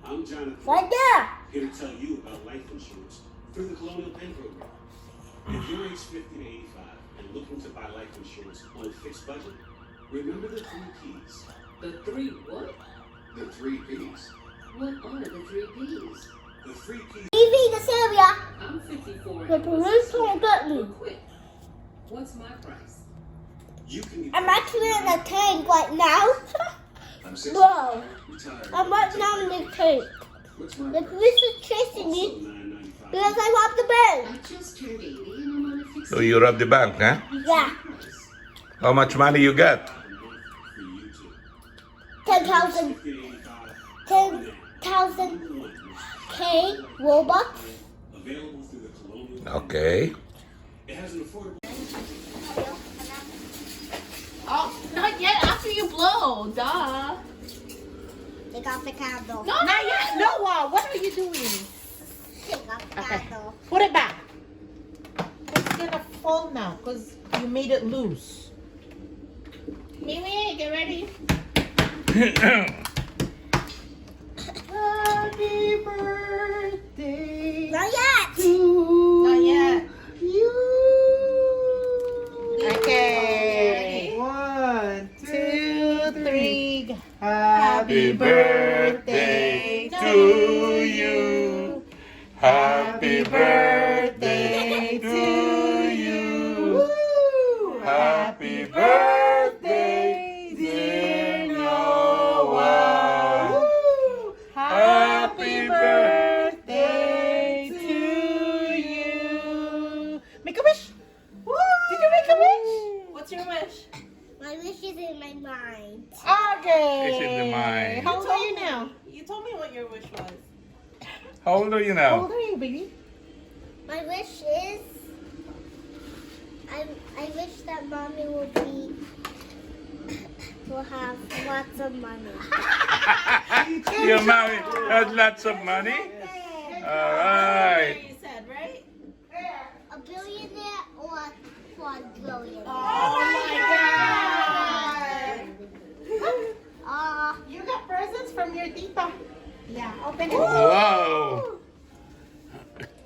I'm Jonathan. Right there. Here to tell you about life insurance through the Colonial Penn program. If you're age 50 to 85 and looking to buy life insurance on a fixed budget, remember the 3 P's. The 3 what? The 3 P's. What are the 3 P's? The 3 P's. TV this area. I'm 54. The police won't get me. But quick, what's my price? You can I'm actually in a tank right now. I'm 60. Whoa. Retired. I'm right now in the tank. What's my The price? police is chasing me Also $9.95. because I robbed the bank. I just turned 80 and I'm on a fixed So you robbed the bank, huh? Yeah. price. How much money you got? For you too. 10,000 50 to 85. 10,000 K Robux. Available through the Colonial. Okay. It has an affordable. Oh, not yet. After you blow, duh. Take off the candle. No, not yet. Noah, what are you doing? Take off the Okay. candle. Put it back. It's gonna fall now because you made it loose. Mimi, get ready. Happy birthday Not yet. Not yet. You. Okay. 1, 2, 3. Happy birthday to you. Happy birthday to you. Happy birthday, dear Noah. Happy birthday to you. Make a wish. Did you make a wish? What's your wish? My wish is in my mind. Okay. It's in the mind. How old are you now? You told me what your wish was. How old are you How old now? are you, baby? My wish is I wish that mommy will have lots of money. Your mommy has lots of money? Alright. You said, right? A billionaire or a quadrillionaire? Oh my God. You got presents from your tita. Yeah, open it. Wow.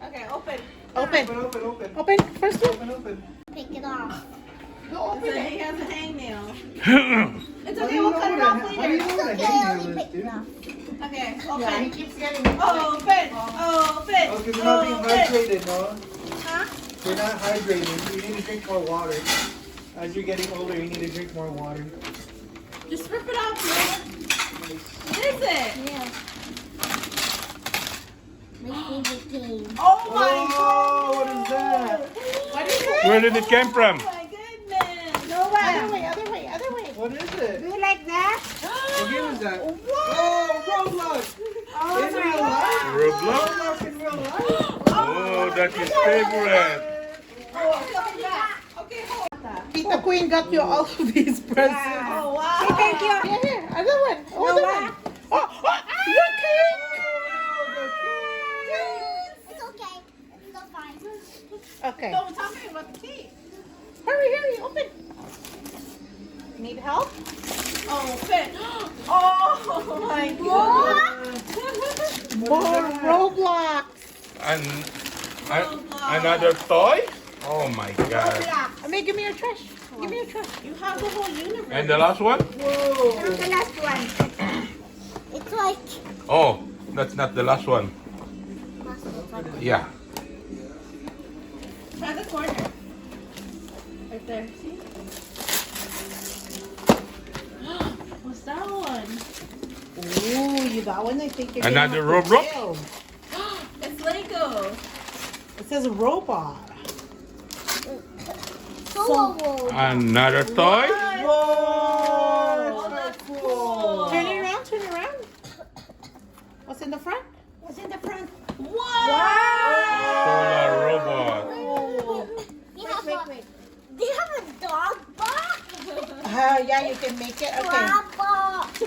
Okay, open. Open. Open. Open. First one. Open. Pick it off. Go open it. He has a hangnail. It's How do okay, you we'll know cut it what off a- how do you later. know what a Okay, I hangnail only is, picked dude? it off. Okay, Yeah, open. he keeps getting. Open. Open. Oh, because you're not being Open. hydrated, no? Huh? You're not hydrated. You need to drink more water. As you're getting older, you need to drink more water. Just rip it off, man. What is it? Yeah. My favorite game. Oh my Oh, what is that? What is it? Where did it come from? Oh my goodness. No way. Other way, other way, other way. What is it? You like that? What game is that? What? Oh, Roblox! Oh In my real God. life? Roblox? Roblox in real life? Oh, that's his favorite. Okay, hold on. Tita Queen got you all of these presents. Oh, wow. Hey, thank you. Here, here. Other one. Other one. Oh, your cake. It's okay. It's still fine. Okay. No, we're talking about the cake. Hurry, hurry, open. Need help? Open. Oh my God. More Roblox. Another toy? Oh my God. I mean, give me your trash. Give me your trash. You have the whole universe. And the last one? Whoa! That's the last one. It's like Oh, that's not the last one. Yeah. Try the corner. Right there. See? What's that one? Ooh, you got one. I think you're Another gonna have to Roblox? build. It's Lego. It says robot. so Another toy? Whoa! Oh, That's cool. cool. Turn it around. Turn it around. What's in the front? What's in the front? Solar robot. Do you have a dog box? Yeah, you can make it. Okay. Crab box.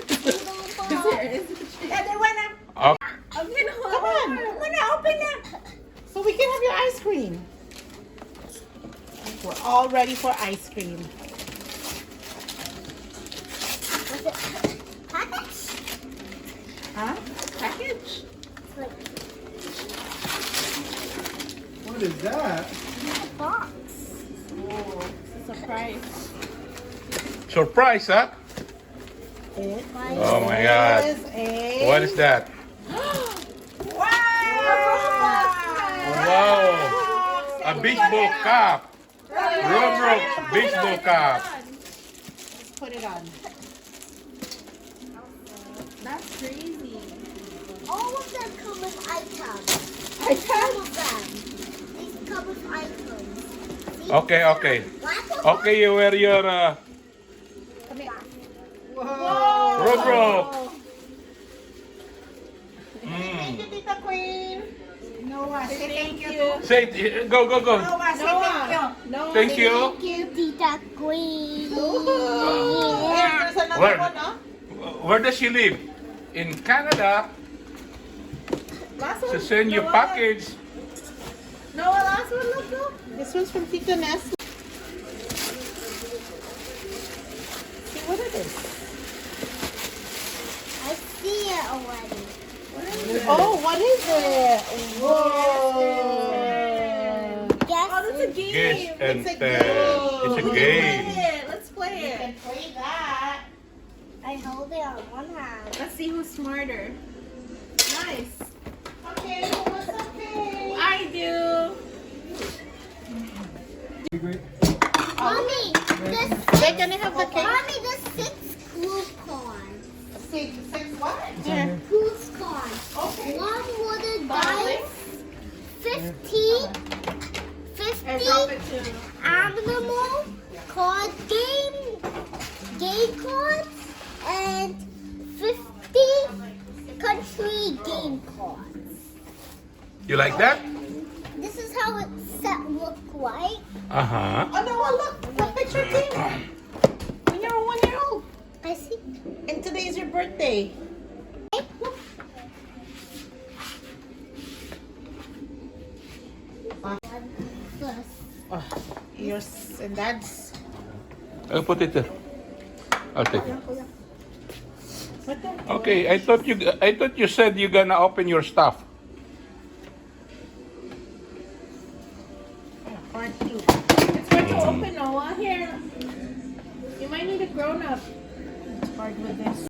Other one. Up. Come on. Open it. So we can have your ice cream. We're all ready for ice cream. is that? Box. Oh, surprise. Surprise, huh? It Oh my God. is a... What is that? Wow! Wow! A baseball cap. Robrox baseball cap. Let's put it on. That's crazy. All of them come with items. I All can't. of them. These come with items. See? Okay, okay. Okay, you wear your Come here. Whoa. Robrox. Thank you, Tita Queen. Noah, say thank you. Say it. Go, go, go. Noah, say thank you. Noah, Thank say you. Thank you, Tita Queen. There's another Where? one, huh? Where does she live? In Canada. Last one. To send you Noah, package. Noah, last one, look, look. This one's from Tita Ness. See what it is. I see it already. Oh, what is it? Whoa. Guess Oh, that's a game. Guess and It's a tell. game. It's a Let's game. play it. Let's play it. You can play that. I hold it on one hand. Let's see who's smarter. Nice. Okay, who wants something? I do. Mommy, They're gonna have the cake. Mommy, the 6 glue cards. Six what? Yeah. Glue cards. Okay. One wooden Darling. dice. 50 And drop it to. animal card game cards and 50 country game cards. You like that? This is how it set look like. Uh-huh. Oh no! Look, the picture too. When you're 1 year old, I see. and today is your birthday. Oh, yours and Dad's. I'll put it there. I'll take it. What the? Okay, I thought you said you're gonna open your stuff. Part two. It's hard to open, Noah. Here, you might need a grown up. It's hard with this.